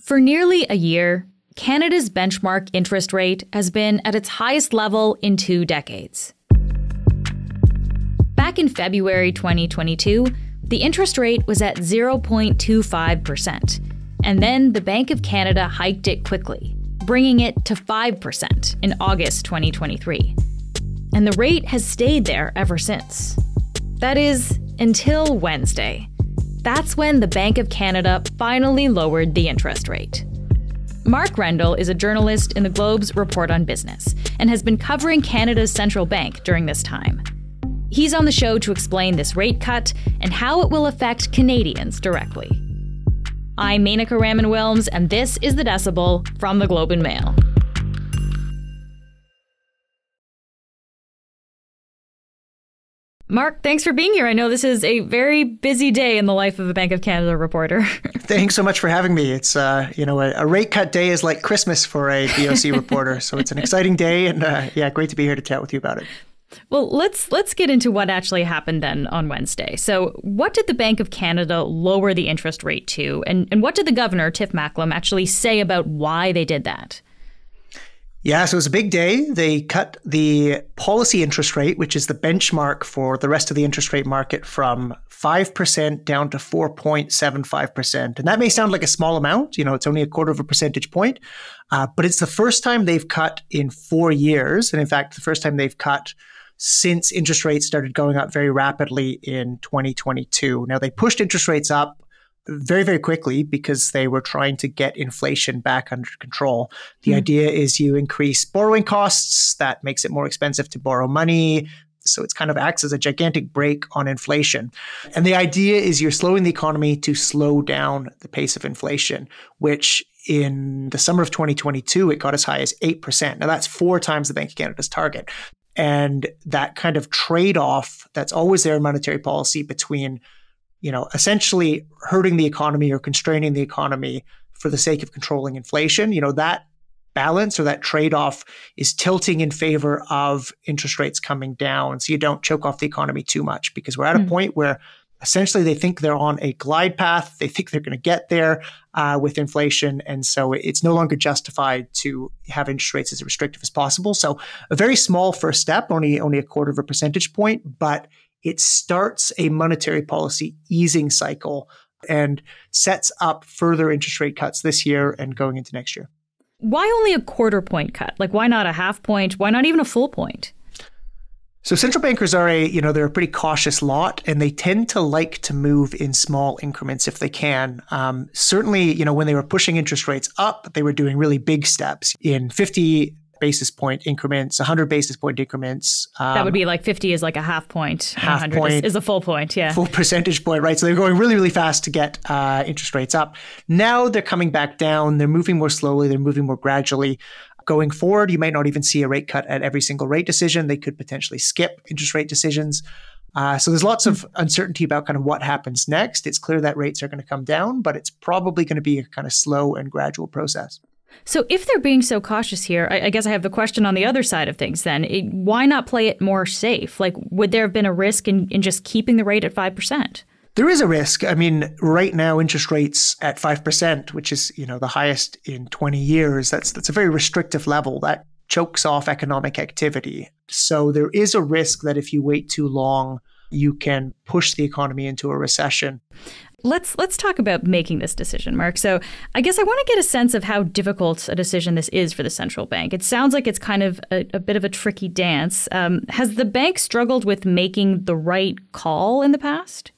For nearly a year, Canada's benchmark interest rate has been at its highest level in 2 decades. Back in February 2022, the interest rate was at 0.25%, and then the Bank of Canada hiked it quickly, bringing it to 5% in August 2023. And the rate has stayed there ever since. That is, until Wednesday. That's when the Bank of Canada finally lowered the interest rate. Mark Rendell is a journalist in the Globe's Report on Business and has been covering Canada's central bank during this time. He's on the show to explain this rate cut and how it will affect Canadians directly. I'm Menaka Raman-Wilms, and this is The Decibel from the Globe and Mail. Mark, thanks for being here. I know this is a very busy day in the life of a Bank of Canada reporter. Thanks so much for having me. It's, a rate cut day is like Christmas for a BOC reporter. So it's an exciting day and great to be here to chat with you about it. Well, let's get into what actually happened then on Wednesday. So what did the Bank of Canada lower the interest rate to? And what did the governor, Tiff Macklem, actually say about why they did that? Yeah, so it was a big day. They cut the policy interest rate, which is the benchmark for the rest of the interest rate market, from 5% down to 4.75%. And that may sound like a small amount. It's only a quarter of a percentage point. But it's the first time they've cut in 4 years. And in fact, the first time they've cut since interest rates started going up very rapidly in 2022. Now, they pushed interest rates up very, very quickly because they were trying to get inflation back under control. The idea is you increase borrowing costs. That makes it more expensive to borrow money. So it kind of acts as a gigantic brake on inflation. And the idea is you're slowing the economy to slow down the pace of inflation, which in the summer of 2022, it got as high as 8%. Now that's 4 times the Bank of Canada's target. And that kind of trade-off that's always there in monetary policy between essentially hurting the economy or constraining the economy for the sake of controlling inflation, that balance or that trade-off is tilting in favor of interest rates coming down so you don't choke off the economy too much, because we're at a point where essentially they think they're on a glide path. They think they're going to get there with inflation. And so it's no longer justified to have interest rates as restrictive as possible. So a very small first step, only a quarter of a percentage point, but it starts a monetary policy easing cycle and sets up further interest rate cuts this year and going into next year. Why only a quarter point cut? Like, why not a half point? Why not even a full point? So central bankers are they're a pretty cautious lot, and they tend to like to move in small increments if they can. Certainly, when they were pushing interest rates up, they were doing really big steps in 50 basis point increments, 100 basis point increments. That would be like 50 is like a half point. Half 100 point. Is a full point, yeah. Full percentage point, right? So they're going really, really fast to get interest rates up. Now they're coming back down. They're moving more slowly. They're moving more gradually. Going forward, you might not even see a rate cut at every single rate decision. They could potentially skip interest rate decisions. So there's lots of uncertainty about kind of what happens next. It's clear that rates are going to come down, but it's probably going to be a kind of slow and gradual process. So if they're being so cautious here, I guess I have the question on the other side of things then. Why not play it more safe? Like, would there have been a risk in just keeping the rate at 5%? There is a risk. I mean, right now, interest rates at 5%, which is, the highest in 20 years, that's a very restrictive level. That chokes off economic activity. So there is a risk that if you wait too long, you can push the economy into a recession. Let's talk about making this decision, Mark. So I guess I want to get a sense of how difficult a decision this is for the central bank. It sounds like it's kind of a bit of a tricky dance. Has the bank struggled with making the right call in the past?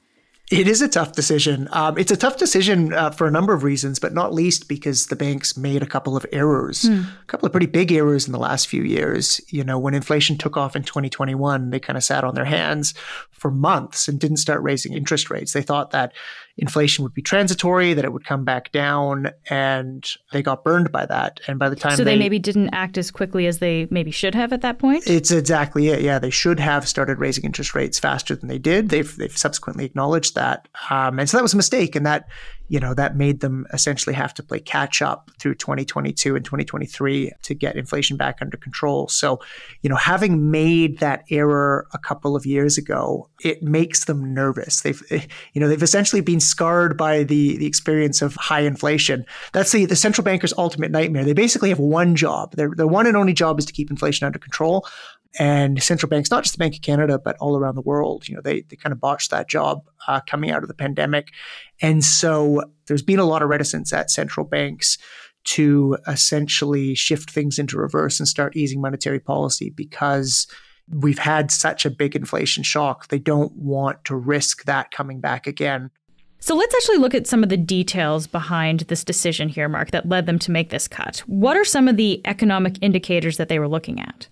It is a tough decision. It's a tough decision for a number of reasons, but not least because the bank's made a couple of errors, a couple of pretty big errors in the last few years. When inflation took off in 2021, they kind of sat on their hands for months and didn't start raising interest rates. They thought that inflation would be transitory, that it would come back down, and they got burned by that. And by the time they maybe didn't act as quickly as they maybe should have at that point? It's exactly it. Yeah, they should have started raising interest rates faster than they did. They've subsequently acknowledged that. And so that was a mistake. And that that made them essentially have to play catch up through 2022 and 2023 to get inflation back under control. So, having made that error a couple of years ago, it makes them nervous. They've essentially been scarred by the experience of high inflation. That's the central banker's ultimate nightmare. They basically have one job. Their one and only job is to keep inflation under control. And central banks, not just the Bank of Canada, but all around the world, they kind of botched that job coming out of the pandemic. And so there's been a lot of reticence at central banks to essentially shift things into reverse and start easing monetary policy because we've had such a big inflation shock. They don't want to risk that coming back again. So let's actually look at some of the details behind this decision here, Mark, that led them to make this cut. What are some of the economic indicators that they were looking at?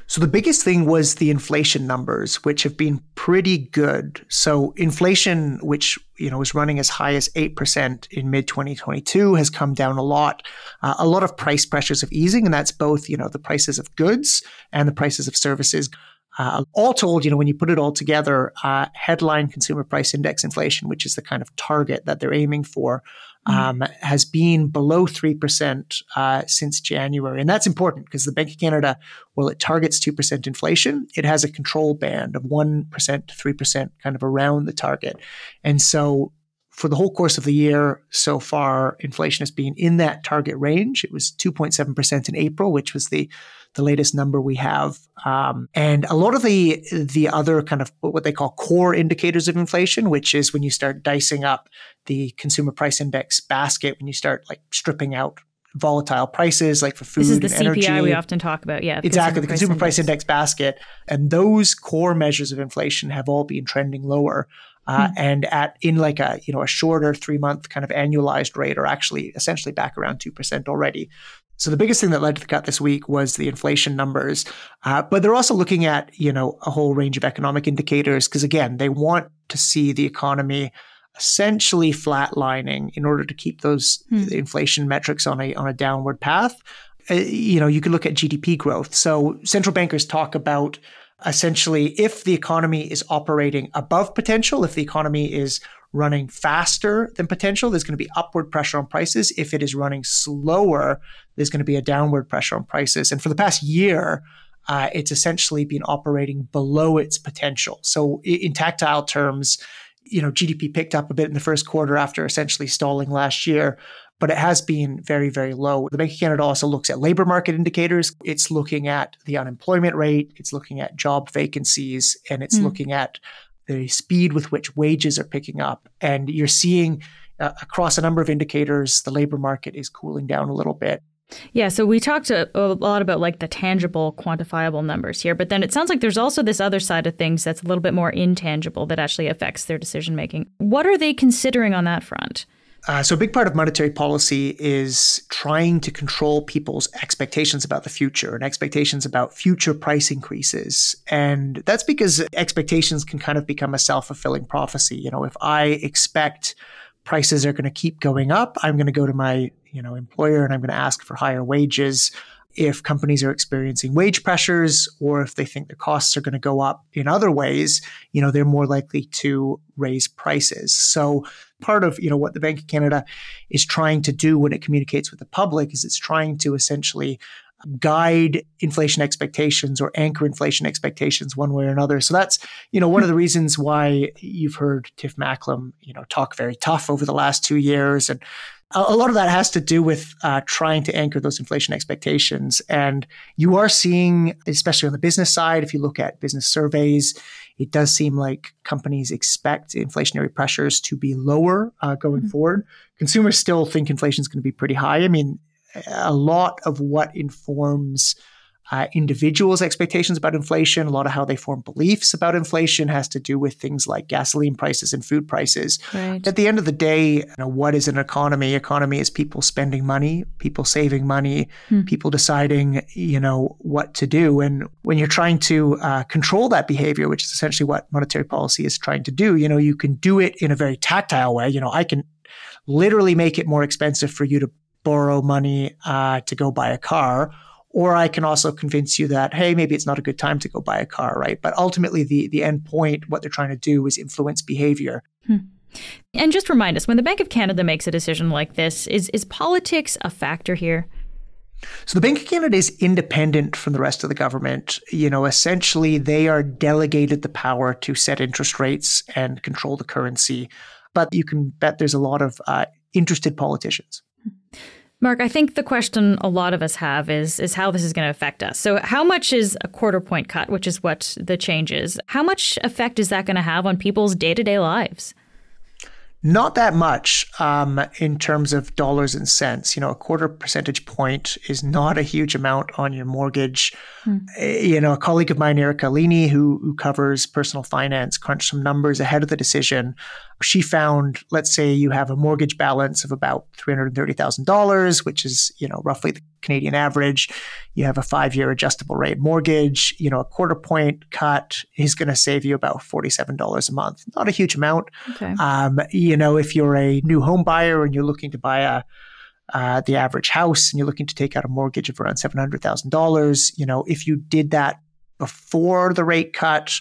So the biggest thing was the inflation numbers, which have been pretty good. So inflation, which was running as high as 8% in mid-2022, has come down a lot. A lot of price pressures of easing, and that's both the prices of goods and the prices of services. All told, when you put it all together, headline consumer price index inflation, which is the kind of target that they're aiming for, has been below 3% since January. And that's important because the Bank of Canada, while it targets 2% inflation, it has a control band of 1% to 3% kind of around the target. And so for the whole course of the year so far, inflation has been in that target range. It was 2.7% in April, which was the latest number we have. And a lot of the other kind of what they call core indicators of inflation, which is when you start dicing up the consumer price index basket, when you start like stripping out volatile prices like for food and energy. This is the CPI we often talk about. Yeah, exactly. The consumer price index basket. And those core measures of inflation have all been trending lower. And in like a shorter 3-month kind of annualized rate are actually essentially back around 2% already. So the biggest thing that led to the cut this week was the inflation numbers. But they're also looking at, a whole range of economic indicators because, again, they want to see the economy essentially flatlining in order to keep those inflation metrics on a downward path. You could look at GDP growth. So central bankers talk about essentially if the economy is operating above potential, if the economy is running faster than potential, there's going to be upward pressure on prices. If it is running slower, there's going to be a downward pressure on prices. And for the past year, it's essentially been operating below its potential. So in tactile terms, GDP picked up a bit in the first quarter after essentially stalling last year, but it has been very, very low. The Bank of Canada also looks at labor market indicators. It's looking at the unemployment rate, it's looking at job vacancies, and it's looking at the speed with which wages are picking up. And you're seeing across a number of indicators, the labor market is cooling down a little bit. Yeah, so we talked a lot about like the tangible, quantifiable numbers here, but then it sounds like there's also this other side of things that's a little bit more intangible that actually affects their decision making. What are they considering on that front? So a big part of monetary policy is trying to control people's expectations about the future and expectations about future price increases. And that's because expectations can kind of become a self-fulfilling prophecy. If I expect prices are going to keep going up, I'm going to go to my employer and I'm going to ask for higher wages. If companies are experiencing wage pressures or if they think the costs are going to go up in other ways, they're more likely to raise prices. So part of, what the Bank of Canada is trying to do when it communicates with the public is it's trying to essentially guide inflation expectations or anchor inflation expectations one way or another. So that's, one of the reasons why you've heard Tiff Macklem, talk very tough over the last 2 years. And a lot of that has to do with trying to anchor those inflation expectations. And you are seeing, especially on the business side, if you look at business surveys, it does seem like companies expect inflationary pressures to be lower going forward. Consumers still think inflation is going to be pretty high. I mean, a lot of what informs individuals' expectations about inflation, a lot of how they form beliefs about inflation has to do with things like gasoline prices and food prices. Right. At the end of the day, what is an economy? Economy is people spending money, people saving money, people deciding, what to do. And when you're trying to control that behavior, which is essentially what monetary policy is trying to do, you can do it in a very tactile way. I can literally make it more expensive for you to borrow money to go buy a car. Or I can also convince you that, hey, maybe it's not a good time to go buy a car, right? But ultimately, the end point, what they're trying to do is influence behavior. And just remind us, when the Bank of Canada makes a decision like this, is politics a factor here? So the Bank of Canada is independent from the rest of the government. Essentially, they are delegated the power to set interest rates and control the currency. but you can bet there's a lot of interested politicians. Mark, I think the question a lot of us have is how this is going to affect us. So how much is a quarter point cut, which is what the change is? How much effect is that going to have on people's day-to-day lives? Not that much in terms of dollars and cents. A quarter percentage point is not a huge amount on your mortgage. A colleague of mine, Erica Lini, who covers personal finance, crunched some numbers ahead of the decision. She found, let's say you have a mortgage balance of about $330,000, which is, roughly the Canadian average. You have a 5-year adjustable rate mortgage. A quarter point cut is going to save you about $47 a month. Not a huge amount. Okay. If you're a new home buyer and you're looking to buy the average house and you're looking to take out a mortgage of around $700,000, if you did that before the rate cut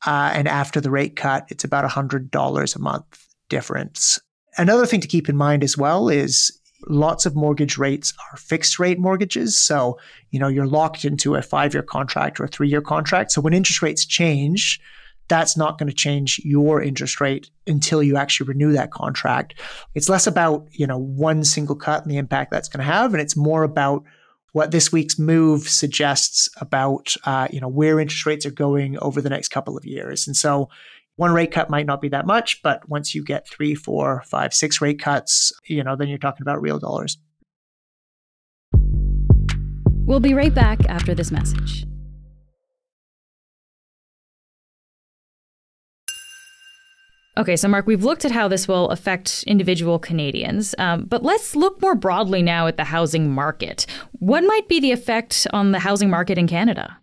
and after the rate cut, it's about $100 a month difference. Another thing to keep in mind as well is lots of mortgage rates are fixed rate mortgages. So, you're locked into a 5-year contract or a 3-year contract. So when interest rates change, that's not going to change your interest rate until you actually renew that contract. It's less about, one single cut and the impact that's going to have. And it's more about what this week's move suggests about, where interest rates are going over the next couple of years. And so one rate cut might not be that much, but once you get 3, 4, 5, 6 rate cuts, then you're talking about real dollars. We'll be right back after this message. Okay, so Mark, we've looked at how this will affect individual Canadians, but let's look more broadly now at the housing market. What might be the effect on the housing market in Canada?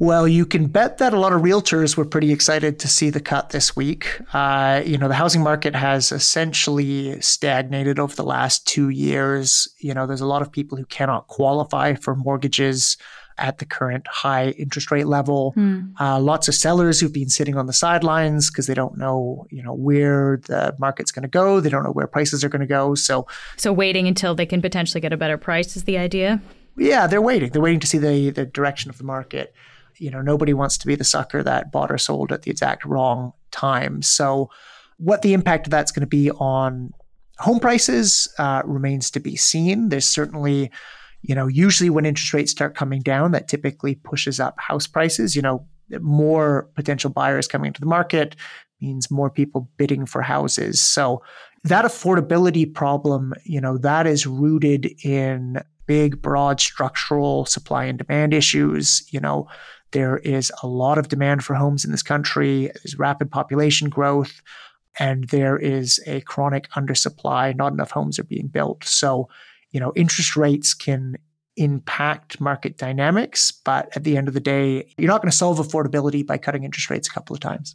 Well, you can bet that a lot of realtors were pretty excited to see the cut this week. The housing market has essentially stagnated over the last 2 years. There's a lot of people who cannot qualify for mortgages at the current high interest rate level. Lots of sellers who've been sitting on the sidelines because they don't know, where the market's going to go. They don't know where prices are going to go. So waiting until they can potentially get a better price is the idea? Yeah, they're waiting. They're waiting to see the direction of the market. Nobody wants to be the sucker that bought or sold at the exact wrong time. So what the impact of that's going to be on home prices remains to be seen. There's certainly, usually when interest rates start coming down, that typically pushes up house prices. More potential buyers coming into the market means more people bidding for houses. So that affordability problem, that is rooted in big, broad structural supply and demand issues. There is a lot of demand for homes in this country. There's rapid population growth, and there is a chronic undersupply. Not enough homes are being built. So, interest rates can impact market dynamics, but at the end of the day, you're not going to solve affordability by cutting interest rates a couple of times.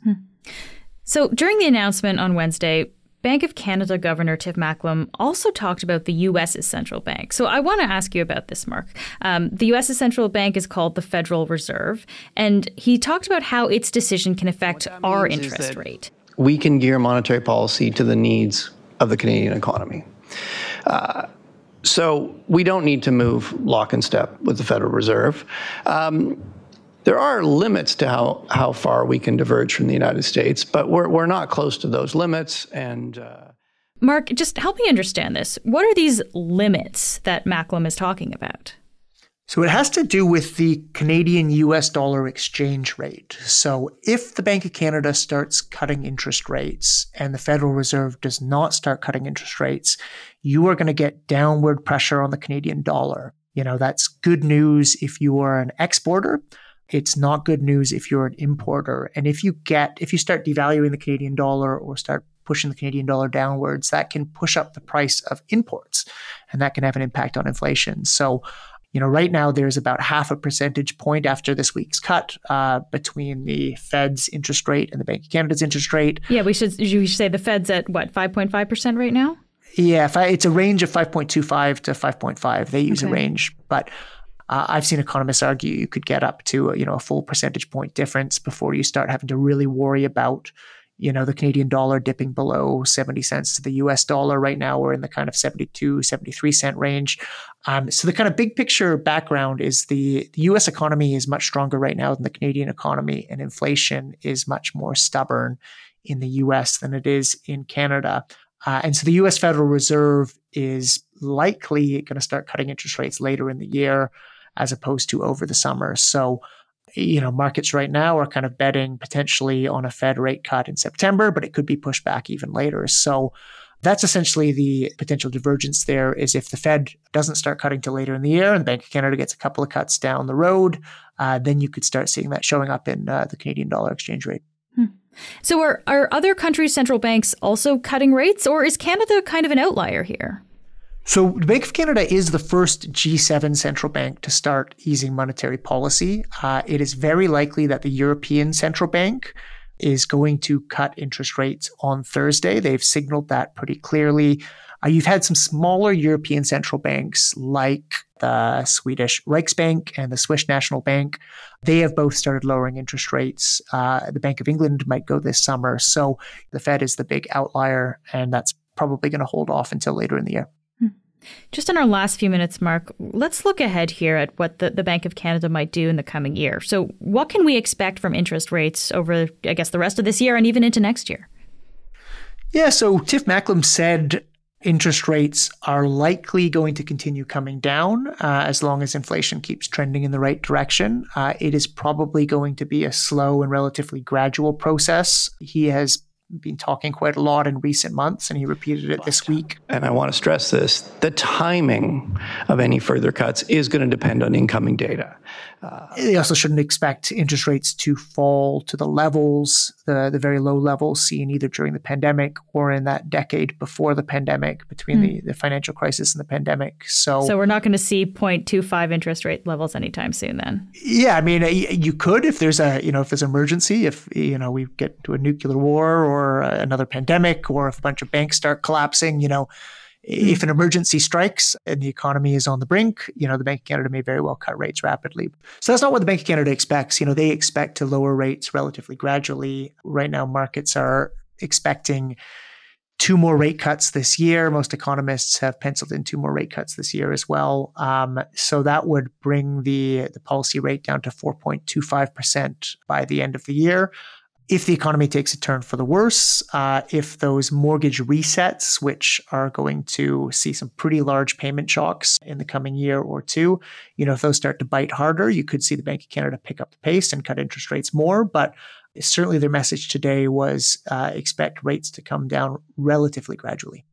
So during the announcement on Wednesday, Bank of Canada Governor Tiff Macklem also talked about the U.S.'s central bank. So I want to ask you about this, Mark. The U.S.'s central bank is called the Federal Reserve, and he talked about how its decision can affect our interest rate. We can gear monetary policy to the needs of the Canadian economy. So we don't need to move lock and step with the Federal Reserve. There are limits to how far we can diverge from the United States, but we're not close to those limits. And Mark, just help me understand this. What are these limits that Macklem is talking about? So it has to do with the Canadian US dollar exchange rate. So if the Bank of Canada starts cutting interest rates and the Federal Reserve does not start cutting interest rates, you are going to get downward pressure on the Canadian dollar. That's good news if you are an exporter. It's not good news if you're an importer. And if you start devaluing the Canadian dollar or start pushing the Canadian dollar downwards, that can push up the price of imports, and that can have an impact on inflation. So, right now there's about 0.5 percentage point after this week's cut between the Fed's interest rate and the Bank of Canada's interest rate. Yeah, we should say the Fed's at what, 5.5% right now? Yeah, it's a range of 5.25 to 5.5. They use a range, but I've seen economists argue you could get up to a full percentage point difference before you start having to really worry about the Canadian dollar dipping below 70 cents to the US dollar. Right now we're in the kind of 72, 73 cent range. So the kind of big picture background is the US economy is much stronger right now than the Canadian economy, and inflation is much more stubborn in the US than it is in Canada. And so the US Federal Reserve is likely going to start cutting interest rates later in the year as opposed to over the summer. So, markets right now are kind of betting potentially on a Fed rate cut in September, but it could be pushed back even later. So that's essentially the potential divergence there, is if the Fed doesn't start cutting till later in the year and the Bank of Canada gets a couple of cuts down the road, then you could start seeing that showing up in the Canadian dollar exchange rate. So are other countries' central banks also cutting rates, or is Canada kind of an outlier here? So the Bank of Canada is the first G7 central bank to start easing monetary policy. It is very likely that the European Central Bank is going to cut interest rates on Thursday. They've signaled that pretty clearly. You've had some smaller European central banks like the Swedish Riksbank and the Swiss National Bank. They have both started lowering interest rates. The Bank of England might go this summer. So the Fed is the big outlier, and that's probably going to hold off until later in the year. Just in our last few minutes, Mark, let's look ahead here at what the Bank of Canada might do in the coming year. So what can we expect from interest rates over, I guess, the rest of this year and even into next year? Yeah, so Tiff Macklem said interest rates are likely going to continue coming down as long as inflation keeps trending in the right direction. It is probably going to be a slow and relatively gradual process. He has been talking quite a lot in recent months, and he repeated it this week. And I want to stress this, the timing of any further cuts is going to depend on incoming data. They also shouldn't expect interest rates to fall to the levels, the very low levels seen either during the pandemic or in that decade before the pandemic, between the financial crisis and the pandemic. So we're not going to see 0.25 interest rate levels anytime soon then? Yeah, I mean, you could if there's if there's emergency, if we get to a nuclear war or another pandemic, or if a bunch of banks start collapsing, if an emergency strikes and the economy is on the brink, the Bank of Canada may very well cut rates rapidly. So that's not what the Bank of Canada expects. They expect to lower rates relatively gradually. Right now, markets are expecting 2 more rate cuts this year. Most economists have penciled in 2 more rate cuts this year as well. So that would bring the policy rate down to 4.25% by the end of the year. If the economy takes a turn for the worse, if those mortgage resets, which are going to see some pretty large payment shocks in the coming year or two, if those start to bite harder, you could see the Bank of Canada pick up the pace and cut interest rates more. But certainly their message today was expect rates to come down relatively gradually.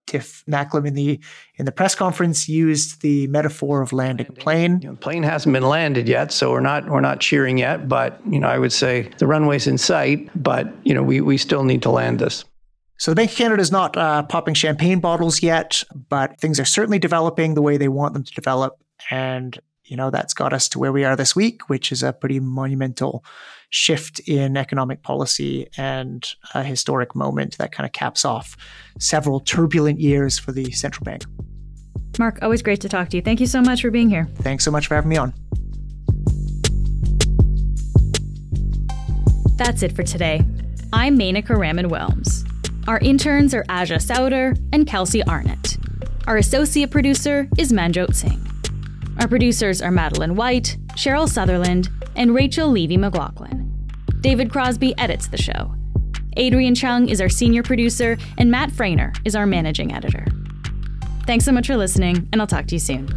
Tiff Macklem in the press conference used the metaphor of landing a plane. The plane hasn't been landed yet, so we're not cheering yet. But I would say the runway's in sight, but we still need to land this. So the Bank of Canada is not popping champagne bottles yet, but things are certainly developing the way they want them to develop, and that's got us to where we are this week, which is a pretty monumental shift in economic policy and a historic moment that kind of caps off several turbulent years for the central bank. Mark, always great to talk to you. Thank you so much for being here. Thanks so much for having me on. That's it for today. I'm Menaka Raman-Wilms. Our interns are Aja Sauder and Kelsey Arnott. Our associate producer is Manjot Singh. Our producers are Madeline White, Cheryl Sutherland, and Rachel Levy-McLaughlin. David Crosby edits the show. Adrian Chung is our senior producer, and Matt Frainer is our managing editor. Thanks so much for listening, and I'll talk to you soon.